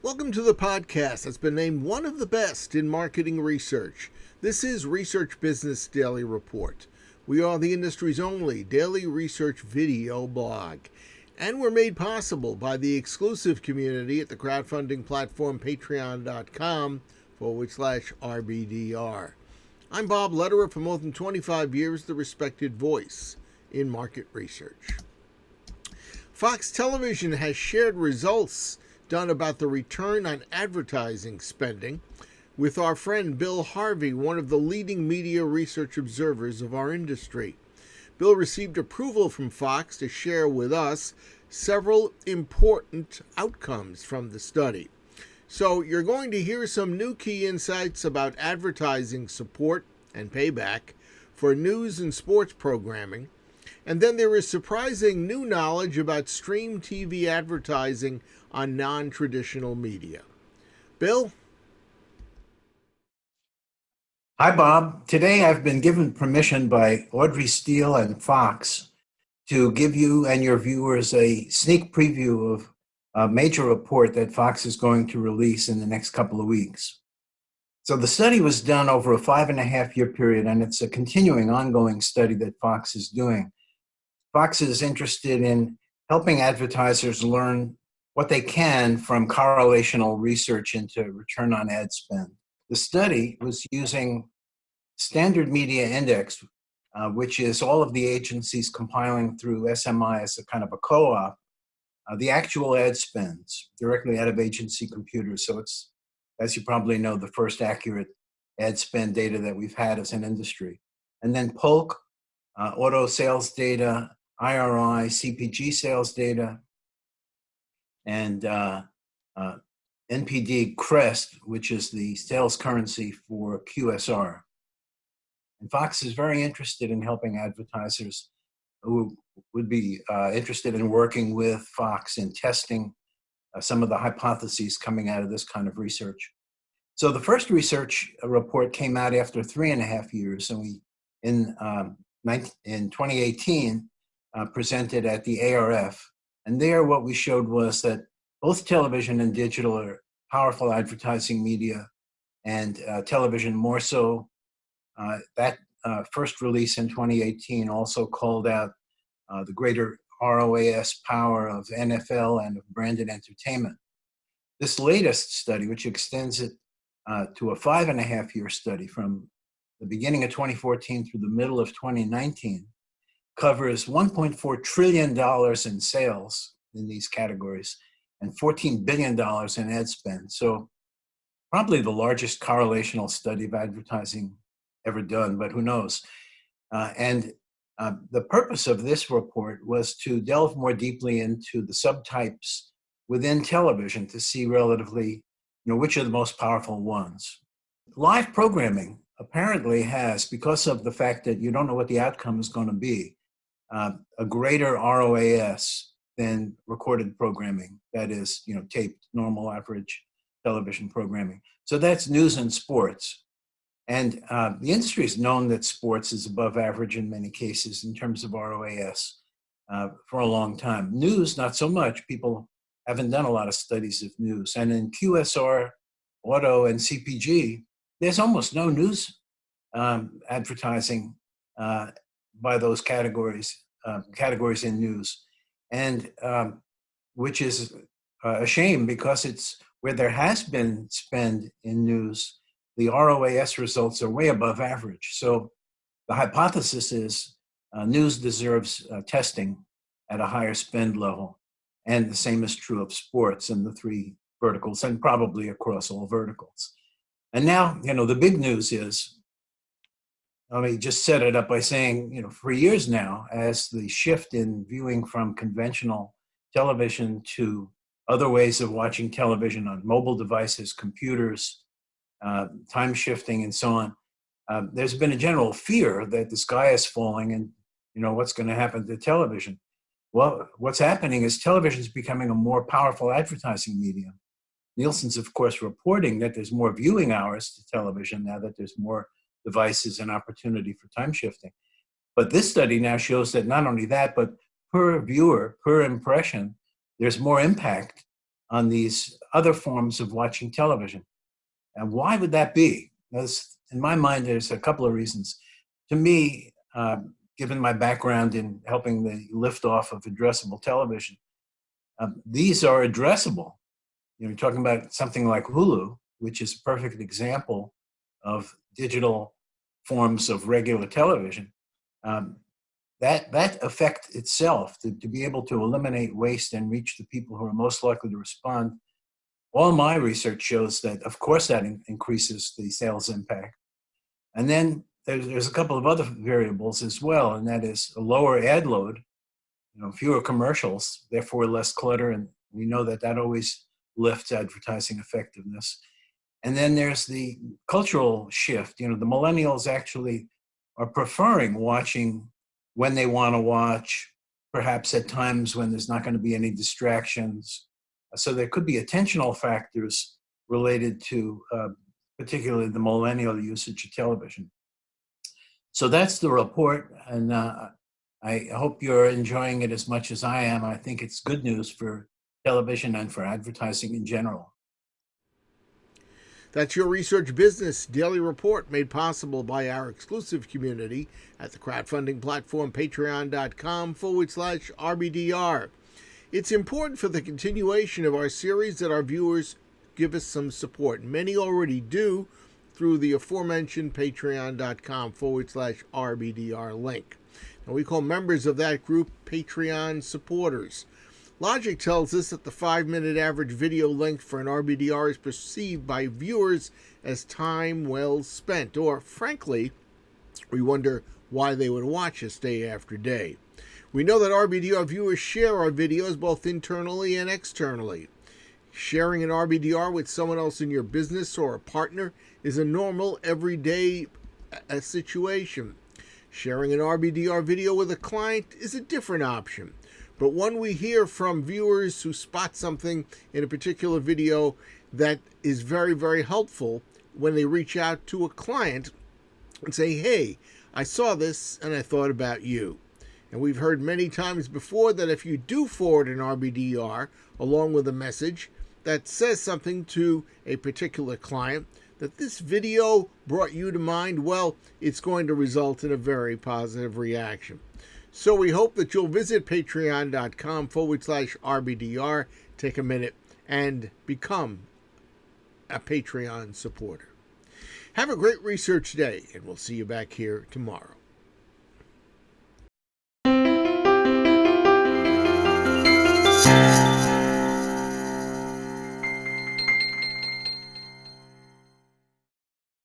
Welcome to the podcast that's been named one of the best in marketing research. This is Research Business Daily Report. We are the industry's only daily research video blog, and we're made possible by the exclusive community at the crowdfunding platform patreon.com/RBDR. I'm Bob Lederer, for more than 25 years, the respected voice in market research. Fox Television has shared results done about the return on advertising spending with our friend Bill Harvey, one of the leading media research observers of our industry. Bill received approval from Fox to share with us several important outcomes from the study. So you're going to hear some new key insights about advertising support and payback for news and sports programming. And then there is surprising new knowledge about stream TV advertising on non-traditional media. Bill? Hi, Bob. Today I've been given permission by Audrey Steele and Fox to give you and your viewers a sneak preview of a major report that Fox is going to release in the next couple of weeks. So the study was done over a 5.5-year period, and it's a continuing, ongoing study that Fox is doing. Fox is interested in helping advertisers learn what they can from correlational research into return on ad spend. The study was using Standard Media Index, which is all of the agencies compiling through SMI as a kind of a co-op, the actual ad spends directly out of agency computers. So it's, as you probably know, the first accurate ad spend data that we've had as an industry. And then Polk, auto sales data, IRI, CPG sales data, and NPD Crest, which is the sales currency for QSR. And Fox is very interested in helping advertisers who would be interested in working with Fox in testing some of the hypotheses coming out of this kind of research. So the first research report came out after 3.5 years, and we, in 2018, presented at the ARF. And there what we showed was that both television and digital are powerful advertising media, and television more so. That first release in 2018 also called out the greater ROAS power of NFL and of branded entertainment. This latest study, which extends it to a 5.5-year study from the beginning of 2014 through the middle of 2019, covers $1.4 trillion in sales in these categories and $14 billion in ad spend. So probably the largest correlational study of advertising ever done, but who knows? The purpose of this report was to delve more deeply into the subtypes within television to see relatively, which are the most powerful ones. Live programming apparently has, because of the fact that you don't know what the outcome is going to be, a greater ROAS than recorded programming, that is, taped, normal, average television programming. So that's news and sports. And the industry has known that sports is above average in many cases in terms of ROAS for a long time. News, not so much. People haven't done a lot of studies of news. And in QSR, auto, and CPG, there's almost no news advertising by those categories in news, and which is a shame, because it's where there has been spend in news, the ROAS results are way above average. So the hypothesis is news deserves testing at a higher spend level, and the same is true of sports in the three verticals, and probably across all verticals. And now, the big news is, let me just set it up by saying, for years now, as the shift in viewing from conventional television to other ways of watching television on mobile devices, computers, time shifting, and so on, there's been a general fear that the sky is falling and, what's going to happen to television. Well, what's happening is television is becoming a more powerful advertising medium. Nielsen's, of course, reporting that there's more viewing hours to television now that there's more devices and opportunity for time shifting. But this study now shows that not only that, but per viewer, per impression, there's more impact on these other forms of watching television. And why would that be? In my mind, there's a couple of reasons. To me, given my background in helping the liftoff of addressable television, these are addressable. You're talking about something like Hulu, which is a perfect example of digital forms of regular television. That effect itself, to be able to eliminate waste and reach the people who are most likely to respond, all my research shows that, of course, that increases the sales impact. And then there's a couple of other variables as well, and that is a lower ad load, fewer commercials, therefore less clutter, and we know that always lifts advertising effectiveness. And then there's the cultural shift. The millennials actually are preferring watching when they want to watch, perhaps at times when there's not going to be any distractions. So there could be attentional factors related to particularly the millennial usage of television. So that's the report, and I hope you're enjoying it as much as I am. I think it's good news for television and for advertising in general. That's your Research Business Daily Report, made possible by our exclusive community at the crowdfunding platform patreon.com/RBDR. It's important for the continuation of our series that our viewers give us some support. Many already do through the aforementioned patreon.com/RBDR link. And we call members of that group Patreon supporters. Logic tells us that the 5-minute average video length for an RBDR is perceived by viewers as time well spent, or frankly, we wonder why they would watch us day after day. We know that RBDR viewers share our videos both internally and externally. Sharing an RBDR with someone else in your business or a partner is a normal, everyday situation. Sharing an RBDR video with a client is a different option, but one we hear from viewers who spot something in a particular video that is very, very helpful when they reach out to a client and say, hey, I saw this and I thought about you. And we've heard many times before that if you do forward an RBDR along with a message that says something to a particular client, that this video brought you to mind, well, it's going to result in a very positive reaction. So we hope that you'll visit patreon.com/RBDR, take a minute, and become a Patreon supporter. Have a great research day, and we'll see you back here tomorrow.